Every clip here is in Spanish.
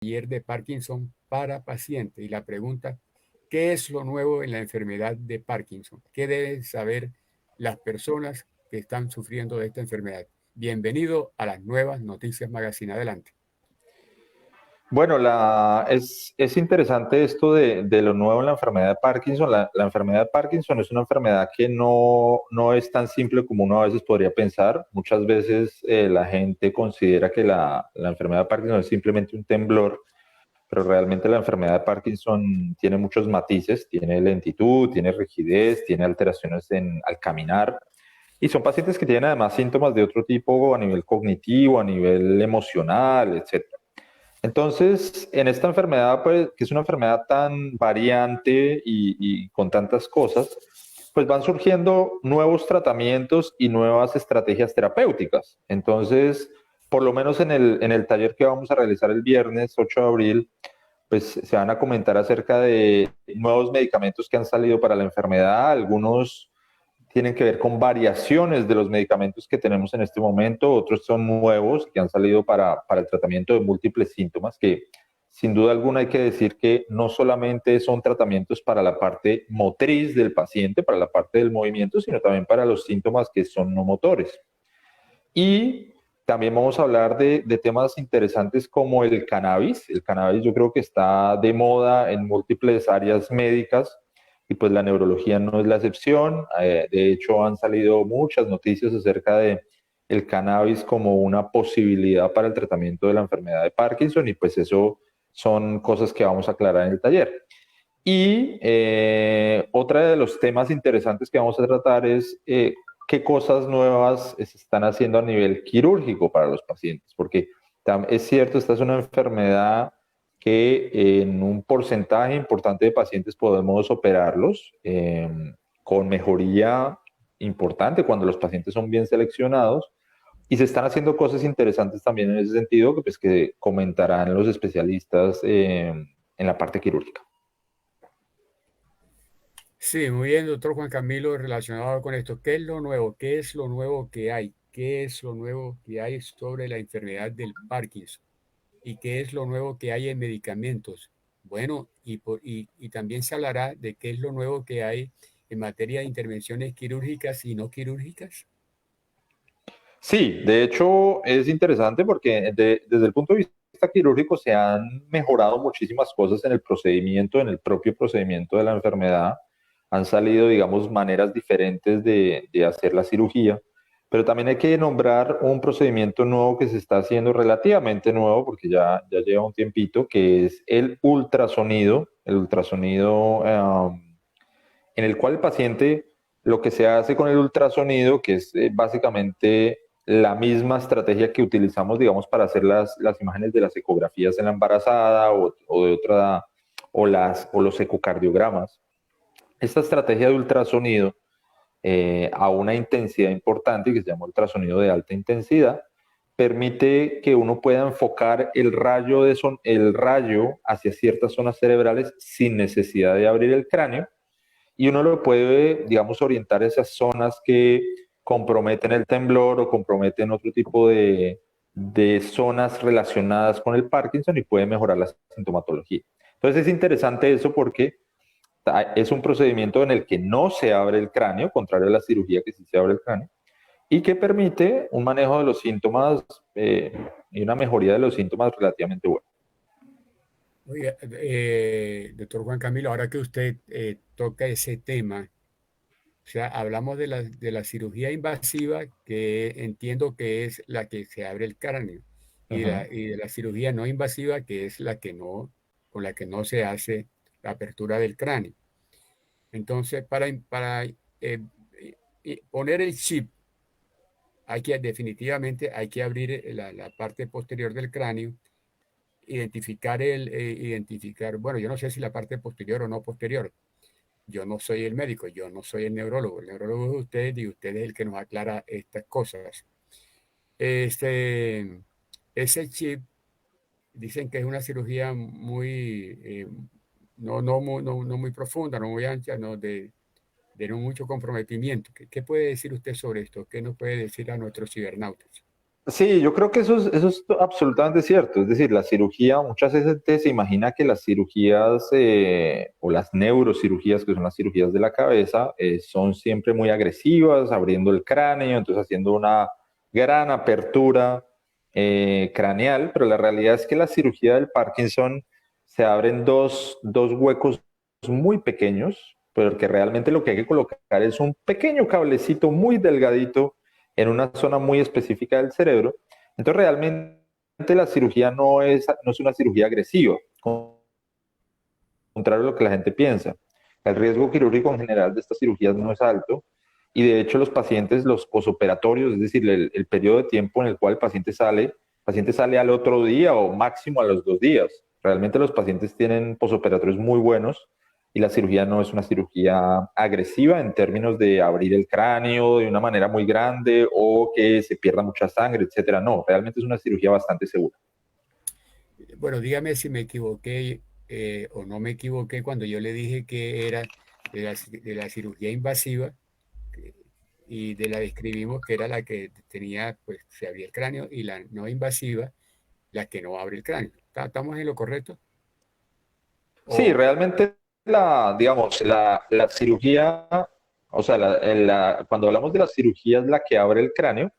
taller de Parkinson para pacientes y la pregunta, ¿qué es lo nuevo en la enfermedad de Parkinson? ¿Qué deben saber las personas que están sufriendo de esta enfermedad? Bienvenido a las nuevas noticias Magazine. Adelante. Bueno, es interesante esto de lo nuevo en la enfermedad de Parkinson. La enfermedad de Parkinson es una enfermedad que no es tan simple como uno a veces podría pensar. Muchas veces la gente considera que la enfermedad de Parkinson es simplemente un temblor, pero realmente la enfermedad de Parkinson tiene muchos matices, tiene lentitud, tiene rigidez, tiene alteraciones al caminar. Y son pacientes que tienen además síntomas de otro tipo a nivel cognitivo, a nivel emocional, etc. Entonces, en esta enfermedad, pues, que es una enfermedad tan variante y con tantas cosas, pues van surgiendo nuevos tratamientos y nuevas estrategias terapéuticas. Entonces, por lo menos en el taller que vamos a realizar el viernes 8 de abril, pues se van a comentar acerca de nuevos medicamentos que han salido para la enfermedad. Algunos tienen que ver con variaciones de los medicamentos que tenemos en este momento, otros son nuevos que han salido para el tratamiento de múltiples síntomas, que sin duda alguna hay que decir que no solamente son tratamientos para la parte motriz del paciente, para la parte del movimiento, sino también para los síntomas que son no motores. Y también vamos a hablar de temas interesantes como el cannabis. El cannabis yo creo que está de moda en múltiples áreas médicas y pues la neurología no es la excepción. De hecho, han salido muchas noticias acerca de el cannabis como una posibilidad para el tratamiento de la enfermedad de Parkinson y pues eso son cosas que vamos a aclarar en el taller. Y otra de los temas interesantes que vamos a tratar es qué cosas nuevas se están haciendo a nivel quirúrgico para los pacientes, porque es cierto, esta es una enfermedad que en un porcentaje importante de pacientes podemos operarlos con mejoría importante cuando los pacientes son bien seleccionados. Y se están haciendo cosas interesantes también en ese sentido que, pues, que comentarán los especialistas en la parte quirúrgica. Sí, muy bien, doctor Juan Camilo, relacionado con esto, ¿qué es lo nuevo? ¿Qué es lo nuevo que hay? ¿Qué es lo nuevo que hay sobre la enfermedad del Parkinson? ¿Y qué es lo nuevo que hay en medicamentos? Bueno, y también se hablará de qué es lo nuevo que hay en materia de intervenciones quirúrgicas y no quirúrgicas. Sí, de hecho es interesante porque desde el punto de vista quirúrgico se han mejorado muchísimas cosas en el procedimiento, en el propio procedimiento de la enfermedad. Han salido, digamos, maneras diferentes de hacer la cirugía, pero también hay que nombrar un procedimiento nuevo que se está haciendo relativamente nuevo porque ya lleva un tiempito, que es el ultrasonido en el cual el paciente, lo que se hace con el ultrasonido, que es básicamente la misma estrategia que utilizamos, digamos, para hacer las imágenes de las ecografías en la embarazada o de otra, o los ecocardiogramas. Esta estrategia de ultrasonido a una intensidad importante, que se llama ultrasonido de alta intensidad, permite que uno pueda enfocar el rayo hacia ciertas zonas cerebrales sin necesidad de abrir el cráneo y uno lo puede, digamos, orientar a esas zonas que comprometen el temblor o comprometen otro tipo de zonas relacionadas con el Parkinson y puede mejorar la sintomatología. Entonces es interesante eso porque es un procedimiento en el que no se abre el cráneo, contrario a la cirugía que sí se abre el cráneo, y que permite un manejo de los síntomas y una mejoría de los síntomas relativamente buena. Oiga, doctor Juan Camilo, ahora que usted toca ese tema, o sea, hablamos de la cirugía invasiva, que entiendo que es la que se abre el cráneo, Ujú. y de la cirugía no invasiva, que es la que no, con la que no se hace la apertura del cráneo. Entonces, para poner el chip, definitivamente hay que abrir la parte posterior del cráneo, identificar, bueno, yo no sé si la parte posterior o no posterior. Yo no soy el médico, yo no soy el neurólogo. El neurólogo es usted y usted es el que nos aclara estas cosas. Este, ese chip dicen que es una cirugía muy, no muy profunda, no muy ancha, de no mucho comprometimiento. ¿Qué puede decir usted sobre esto? ¿Qué nos puede decir a nuestros cibernautas? Sí, yo creo que eso es absolutamente cierto. Es decir, la cirugía, muchas veces se imagina que las cirugías o las neurocirugías, que son las cirugías de la cabeza, son siempre muy agresivas, abriendo el cráneo, entonces haciendo una gran apertura craneal, pero la realidad es que la cirugía del Parkinson se abren dos huecos muy pequeños, pero que realmente lo que hay que colocar es un pequeño cablecito muy delgadito en una zona muy específica del cerebro. Entonces, realmente la cirugía no es una cirugía agresiva, contrario a lo que la gente piensa. El riesgo quirúrgico en general de estas cirugías no es alto y de hecho los pacientes, los posoperatorios, es decir, el periodo de tiempo en el cual el paciente sale al otro día o máximo a los 2 días. Realmente los pacientes tienen posoperatorios muy buenos y la cirugía no es una cirugía agresiva en términos de abrir el cráneo de una manera muy grande o que se pierda mucha sangre, etcétera. No, realmente es una cirugía bastante segura. Bueno, dígame si me equivoqué o no me equivoqué cuando yo le dije que era de la cirugía invasiva que- y de la describimos que era la que tenía, pues se abría el cráneo y la no invasiva, la que no abre el cráneo. ¿Estamos en lo correcto? Sí, O, realmente digamos, la cirugía, o sea, cuando hablamos de la cirugía es la que abre el cráneo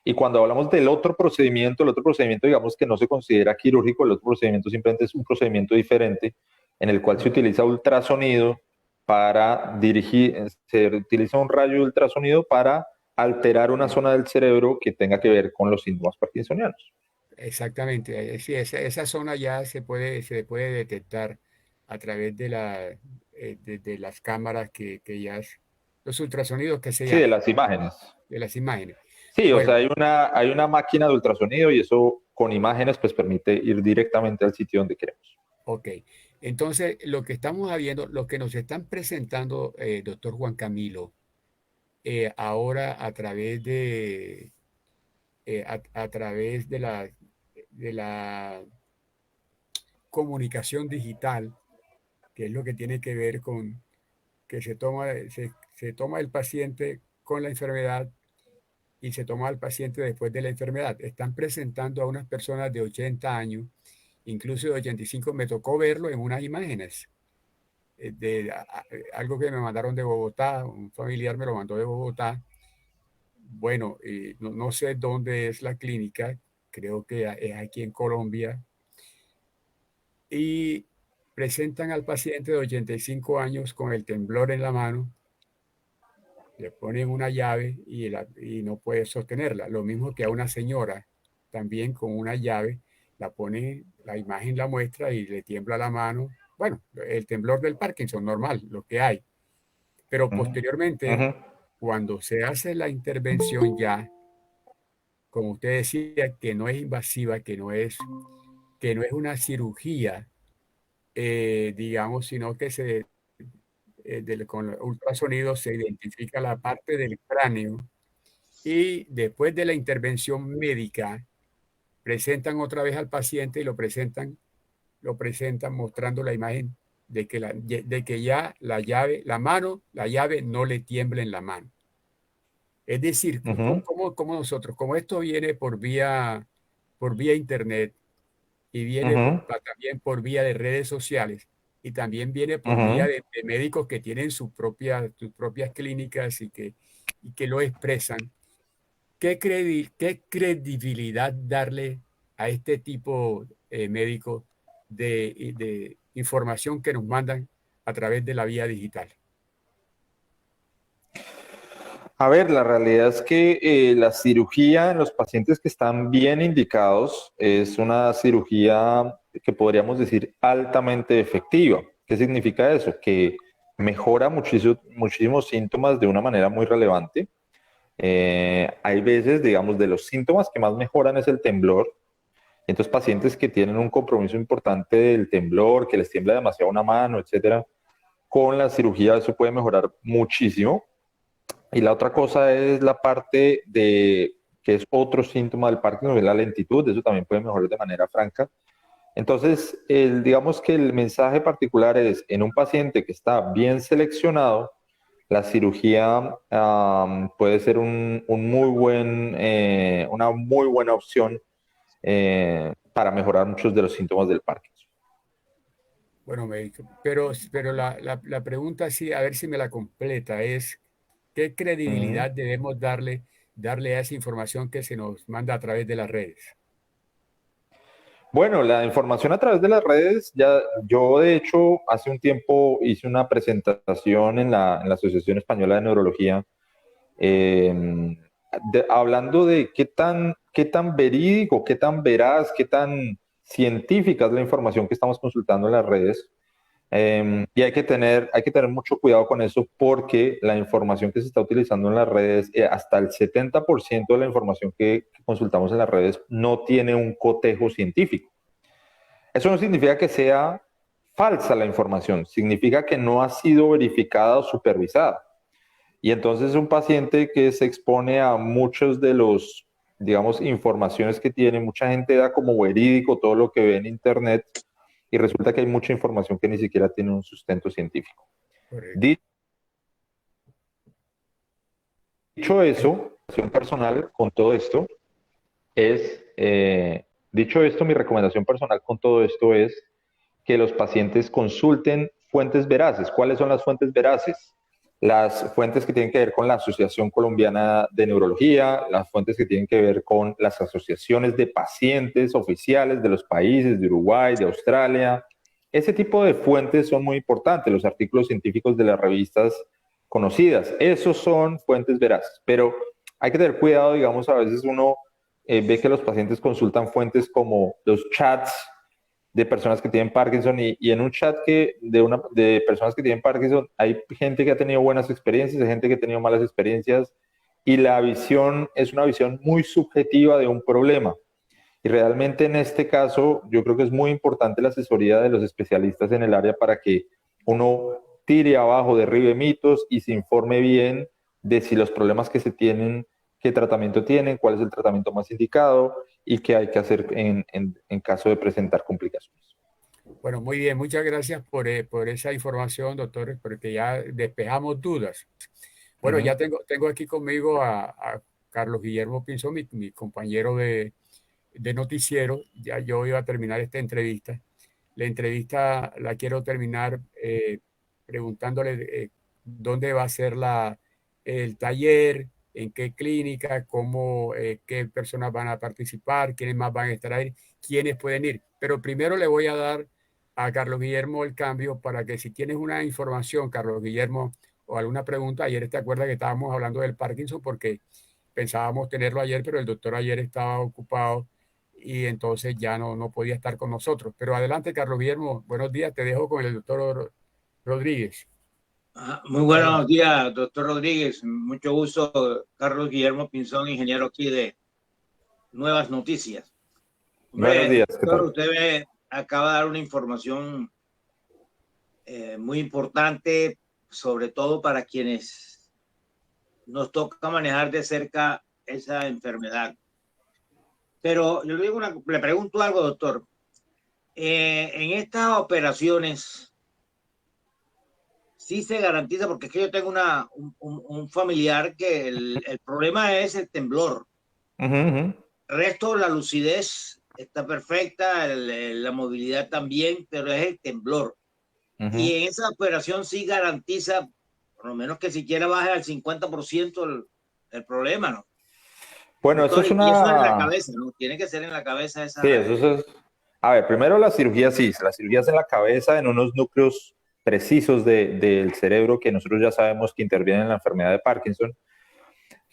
y cuando hablamos del otro procedimiento, el otro procedimiento digamos que no se considera quirúrgico, el otro procedimiento simplemente es un procedimiento diferente en el cual se utiliza ultrasonido para dirigir, se utiliza un rayo de ultrasonido para alterar una zona del cerebro que tenga que ver con los síntomas parkinsonianos. exactamente, sí, esa zona ya se puede detectar a través de, de las cámaras los ultrasonidos que se Sí, de llaman, las imágenes. de las imágenes. Sí, o Bueno, sea, hay una máquina de ultrasonido y eso con imágenes pues permite ir directamente al sitio donde queremos. ok. Entonces, lo que estamos viendo, lo que nos están presentando, doctor Juan Camilo, ahora a través a través de la comunicación digital, que es lo que tiene que ver con que se toma el paciente con la enfermedad y se toma al paciente después de la enfermedad. Están presentando a unas personas de 80 años, incluso de 85. Me tocó verlo en unas imágenes algo que me mandaron de Bogotá, un familiar me lo mandó de Bogotá. Bueno, no sé dónde es la clínica, creo que es aquí en Colombia, y presentan al paciente de 85 años con el temblor en la mano, le ponen una llave y no puede sostenerla. Lo mismo que a una señora, también con una llave, la pone, la imagen la muestra y le tiembla la mano. Bueno, el temblor del Parkinson, normal, lo que hay. Pero Ujú, posteriormente, ujú, cuando se hace la intervención ya, como usted decía, que no es invasiva, que no es una cirugía, digamos, sino que con el ultrasonido se identifica la parte del cráneo y después de la intervención médica presentan otra vez al paciente y lo presentan mostrando la imagen de que ya la llave no le tiembla en la mano. Es decir, ujú, como nosotros, como esto viene por vía internet y viene ujú, también por vía de redes sociales y también viene por vía ujú. de médicos que tienen sus propias clínicas y que lo expresan. Qué credibilidad darle a este tipo médico de información que nos mandan a través de la vía digital? A ver, la realidad es que la cirugía en los pacientes que están bien indicados es una cirugía que podríamos decir altamente efectiva. ¿Qué significa eso? Que mejora muchísimos síntomas de una manera muy relevante. Hay veces, digamos, de los síntomas que más mejoran es el temblor. Entonces, pacientes que tienen un compromiso importante del temblor, que les tiembla demasiado una mano, etcétera, con la cirugía eso puede mejorar muchísimo. Y la otra cosa es la parte de que es otro síntoma del Parkinson, es la lentitud, eso también puede mejorar de manera franca. Entonces, digamos que el mensaje particular es en un paciente que está bien seleccionado, la cirugía puede ser una muy buena opción para mejorar muchos de los síntomas del Parkinson. Bueno, médico, pero la pregunta, sí, a ver si me la completa, es ¿qué Ujú. credibilidad debemos darle a esa información que se nos manda a través de las redes? Bueno, la información a través de las redes, ya yo de hecho hace un tiempo hice una presentación en la Asociación Española de Neurología, eh, hablando de qué tan verídico, qué tan veraz, qué tan científica es la información que estamos consultando en las redes. Y hay que tener mucho cuidado con eso porque la información que se está utilizando en las redes, hasta el 70% de la información que consultamos en las redes no tiene un cotejo científico. Eso no significa que sea falsa la información, significa que no ha sido verificada o supervisada. Y entonces un paciente que se expone a muchos de los, digamos, informaciones que tiene, mucha gente da como verídico todo lo que ve en Internet y resulta que hay mucha información que ni siquiera tiene un sustento científico. Correcto. Dicho eso, mi personal con todo esto es, dicho esto, mi recomendación personal con todo esto es que los pacientes consulten fuentes veraces. ¿Cuáles son las fuentes veraces? Las fuentes que tienen que ver con la Asociación Colombiana de Neurología, las fuentes que tienen que ver con las asociaciones de pacientes oficiales de los países, de Uruguay, de Australia. Ese tipo de fuentes son muy importantes, los artículos científicos de las revistas conocidas. Esos son fuentes veraces, pero hay que tener cuidado, digamos, a veces uno ve que los pacientes consultan fuentes como los chats de personas que tienen Parkinson y en un chat de personas que tienen Parkinson hay gente que ha tenido buenas experiencias, hay gente que ha tenido malas experiencias y la visión es una visión muy subjetiva de un problema. Y realmente en este caso yo creo que es muy importante la asesoría de los especialistas en el área para que uno tire abajo, derribe mitos y se informe bien de si los problemas que se tienen, qué tratamiento tienen, cuál es el tratamiento más indicado y qué hay que hacer en caso de presentar complicaciones. Bueno, muy bien, muchas gracias por esa información, doctores, porque ya despejamos dudas. Uh Bueno, -huh. ya tengo aquí conmigo a Carlos Guillermo Pinzón, mi compañero de noticiero. Ya yo iba a terminar esta entrevista. La entrevista la quiero terminar preguntándole dónde va a ser el taller, en qué clínica, qué personas van a participar, quiénes más van a estar ahí, quiénes pueden ir. Pero primero le voy a dar a Carlos Guillermo el cambio para que si tienes una información, Carlos Guillermo, o alguna pregunta, ayer te acuerdas que estábamos hablando del Parkinson porque pensábamos tenerlo ayer, pero el doctor ayer estaba ocupado y entonces ya no podía estar con nosotros. Pero adelante, Carlos Guillermo, buenos días, te dejo con el doctor Rodríguez. Muy buenos Adelante. días, doctor Rodríguez. Mucho gusto, Carlos Guillermo Pinzón, ingeniero aquí de Nuevas Noticias. Buenos Hombre, días, ¿qué doctor, tal? usted me acaba de dar una información muy importante, sobre todo para quienes nos toca manejar de cerca esa enfermedad. Pero yo le pregunto algo, doctor. En estas operaciones, sí se garantiza, porque es que yo tengo un familiar que el problema es el temblor. Uh -huh. El resto, la lucidez está perfecta, la movilidad también, pero es el temblor. Uh Y -huh. en esa operación sí garantiza, por lo menos que siquiera baje al 50% el problema, ¿no? Bueno, eso Doctor, es y eso es en la una... cabeza, ¿no? Tiene que ser en la cabeza Sí, esa... eso es... A ver, primero la cirugía sí, la cirugía es en la cabeza, en unos núcleos precisos del cerebro que nosotros ya sabemos que intervienen en la enfermedad de Parkinson.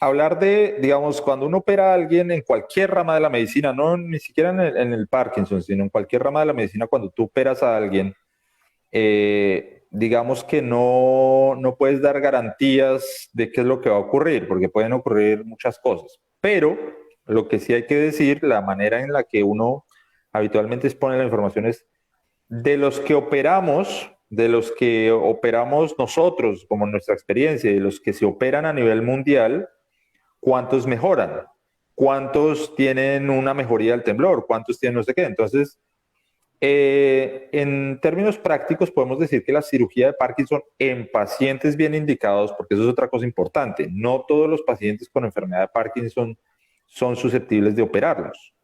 Hablar de, digamos, cuando uno opera a alguien en cualquier rama de la medicina, no ni siquiera en el Parkinson, sino en cualquier rama de la medicina, cuando tú operas a alguien, digamos que no puedes dar garantías de qué es lo que va a ocurrir, porque pueden ocurrir muchas cosas. Pero lo que sí hay que decir, la manera en la que uno habitualmente expone la información es de los que operamos nosotros, como nuestra experiencia, y de los que se operan a nivel mundial, ¿cuántos mejoran? ¿Cuántos tienen una mejoría del temblor? ¿Cuántos tienen no sé qué? Entonces, En términos prácticos podemos decir que la cirugía de Parkinson en pacientes bien indicados, porque eso es otra cosa importante, no todos los pacientes con enfermedad de Parkinson son susceptibles de operarlos.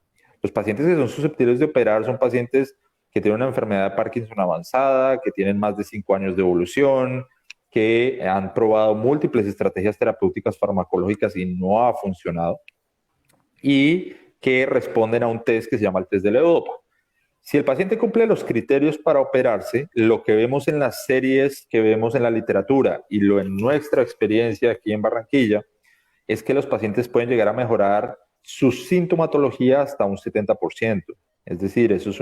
Los pacientes que son susceptibles de operar son pacientes que tienen una enfermedad de Parkinson avanzada, que tienen más de 5 años de evolución, que han probado múltiples estrategias terapéuticas farmacológicas y no ha funcionado, y que responden a un test que se llama el test de levodopa. Si el paciente cumple los criterios para operarse, lo que vemos en las series que vemos en la literatura y lo en nuestra experiencia aquí en Barranquilla, es que los pacientes pueden llegar a mejorar su sintomatología hasta un 70%. Es decir, eso es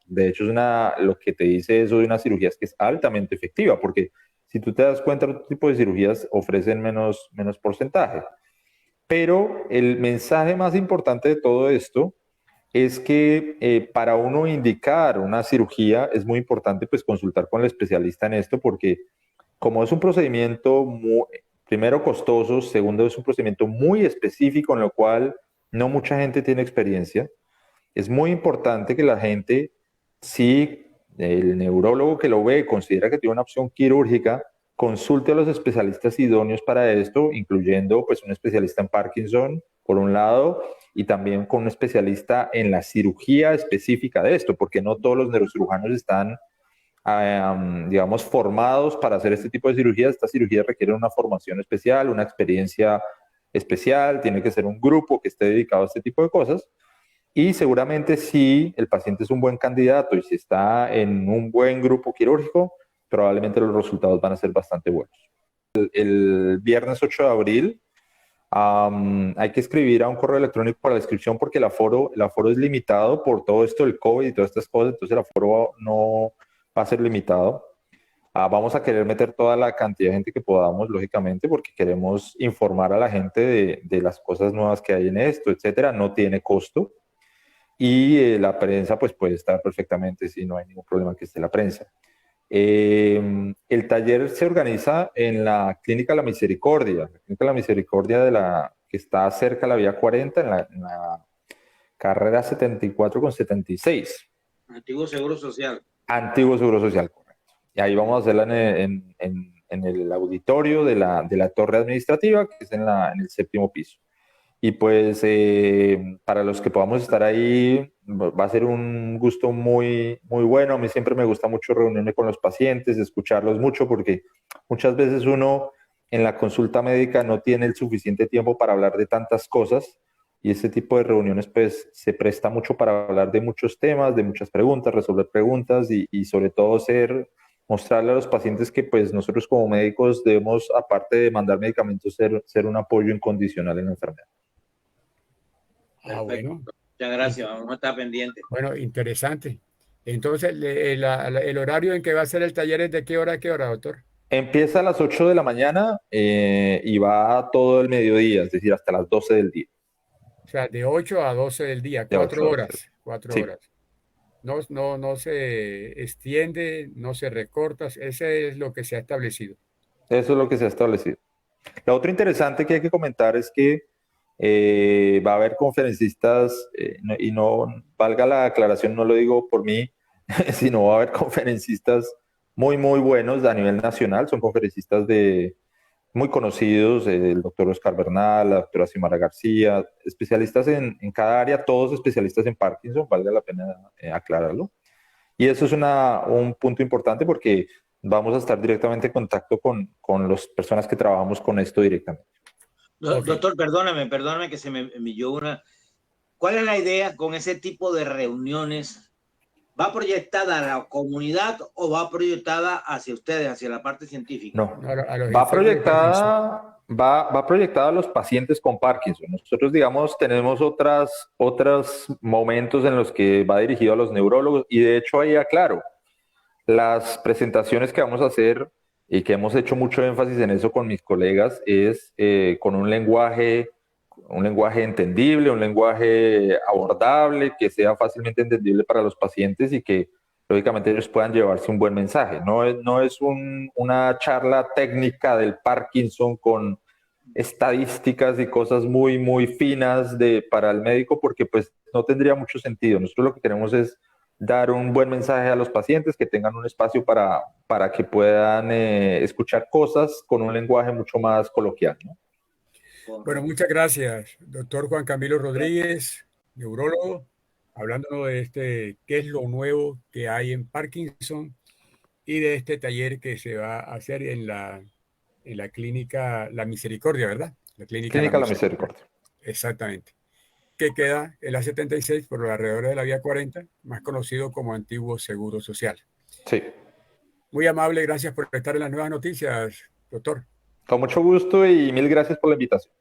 de hecho, lo que te dice eso de una cirugía es que es altamente efectiva, porque si tú te das cuenta, otro tipo de cirugías ofrecen menos porcentaje. Pero el mensaje más importante de todo esto es que para uno indicar una cirugía es muy importante pues consultar con el especialista en esto, porque como es un procedimiento primero costoso, segundo es un procedimiento muy específico en lo cual no mucha gente tiene experiencia, es muy importante que la gente, si el neurólogo que lo ve considera que tiene una opción quirúrgica, consulte a los especialistas idóneos para esto, incluyendo pues un especialista en Parkinson, por un lado, y también con un especialista en la cirugía específica de esto, porque no todos los neurocirujanos están, digamos, formados para hacer este tipo de cirugías. Estas cirugías requieren una formación especial, una experiencia especial, tiene que ser un grupo que esté dedicado a este tipo de cosas. Y seguramente si el paciente es un buen candidato y si está en un buen grupo quirúrgico, probablemente los resultados van a ser bastante buenos. El viernes 8 de abril hay que escribir a un correo electrónico para la inscripción porque el aforo es limitado por todo esto del COVID y todas estas cosas, entonces el aforo no va a ser limitado. Vamos a querer meter toda la cantidad de gente que podamos, lógicamente, porque queremos informar a la gente de las cosas nuevas que hay en esto, etcétera. No tiene costo. Y la prensa pues puede estar perfectamente, si no hay ningún problema que esté la prensa. El taller se organiza en la Clínica La Misericordia, que está cerca de la Vía 40, en la carrera 74 con 76. Antiguo Seguro Social. Antiguo Seguro Social, correcto. Y ahí vamos a hacerla en el auditorio de la torre administrativa, que es en el 7º piso. Y pues para los que podamos estar ahí, va a ser un gusto muy, muy bueno. A mí siempre me gusta mucho reunirme con los pacientes, escucharlos mucho, porque muchas veces uno en la consulta médica no tiene el suficiente tiempo para hablar de tantas cosas, y este tipo de reuniones pues se presta mucho para hablar de muchos temas, de muchas preguntas, resolver preguntas y sobre todo mostrarle a los pacientes que pues nosotros como médicos debemos, aparte de mandar medicamentos, ser un apoyo incondicional en la enfermedad. Bueno. Muchas gracias, vamos a estar pendientes. Bueno, interesante. Entonces, el horario en que va a ser el taller es de qué hora a qué hora, doctor? Empieza a las 8 de la mañana y va todo el mediodía, es decir, hasta las 12 del día. O sea, de 8 a 12 del día, 4 horas. 4 sí. horas. No se extiende, no se recorta, ese es lo que se ha establecido. Eso es lo que se ha establecido. Lo otro interesante que hay que comentar es que va a haber conferencistas, y no valga la aclaración, no lo digo por mí, sino va a haber conferencistas muy, muy buenos a nivel nacional. Son conferencistas muy conocidos, el doctor Oscar Bernal, la doctora Xiomara García, especialistas en cada área, todos especialistas en Parkinson, valga la pena aclararlo. Y eso es un punto importante porque vamos a estar directamente en contacto con las personas que trabajamos con esto directamente. Doctor, perdóname que se me envió una. ¿Cuál es la idea con ese tipo de reuniones? ¿Va proyectada a la comunidad o va proyectada hacia ustedes, hacia la parte científica? No, va proyectada a los pacientes con Parkinson. Nosotros, digamos, tenemos otros momentos en los que va dirigido a los neurólogos, y de hecho ahí aclaro, las presentaciones que vamos a hacer y que hemos hecho mucho énfasis en eso con mis colegas es con un lenguaje entendible, un lenguaje abordable, que sea fácilmente entendible para los pacientes y que lógicamente ellos puedan llevarse un buen mensaje. No es una charla técnica del Parkinson con estadísticas y cosas muy, muy finas para el médico, porque pues no tendría mucho sentido. Nosotros lo que queremos es dar un buen mensaje a los pacientes, que tengan un espacio para que puedan escuchar cosas con un lenguaje mucho más coloquial, ¿no? Bueno, muchas gracias, doctor Juan Camilo Rodríguez, neurólogo, hablando de qué es lo nuevo que hay en Parkinson y de este taller que se va a hacer en la clínica La Misericordia, ¿verdad? La clínica La Clínica La Misericordia. Misericordia. Exactamente. Que queda en la 76 por los alrededores de la vía 40, más conocido como Antiguo Seguro Social. Sí. Muy amable, gracias por estar en las nuevas noticias, doctor. Con mucho gusto y mil gracias por la invitación.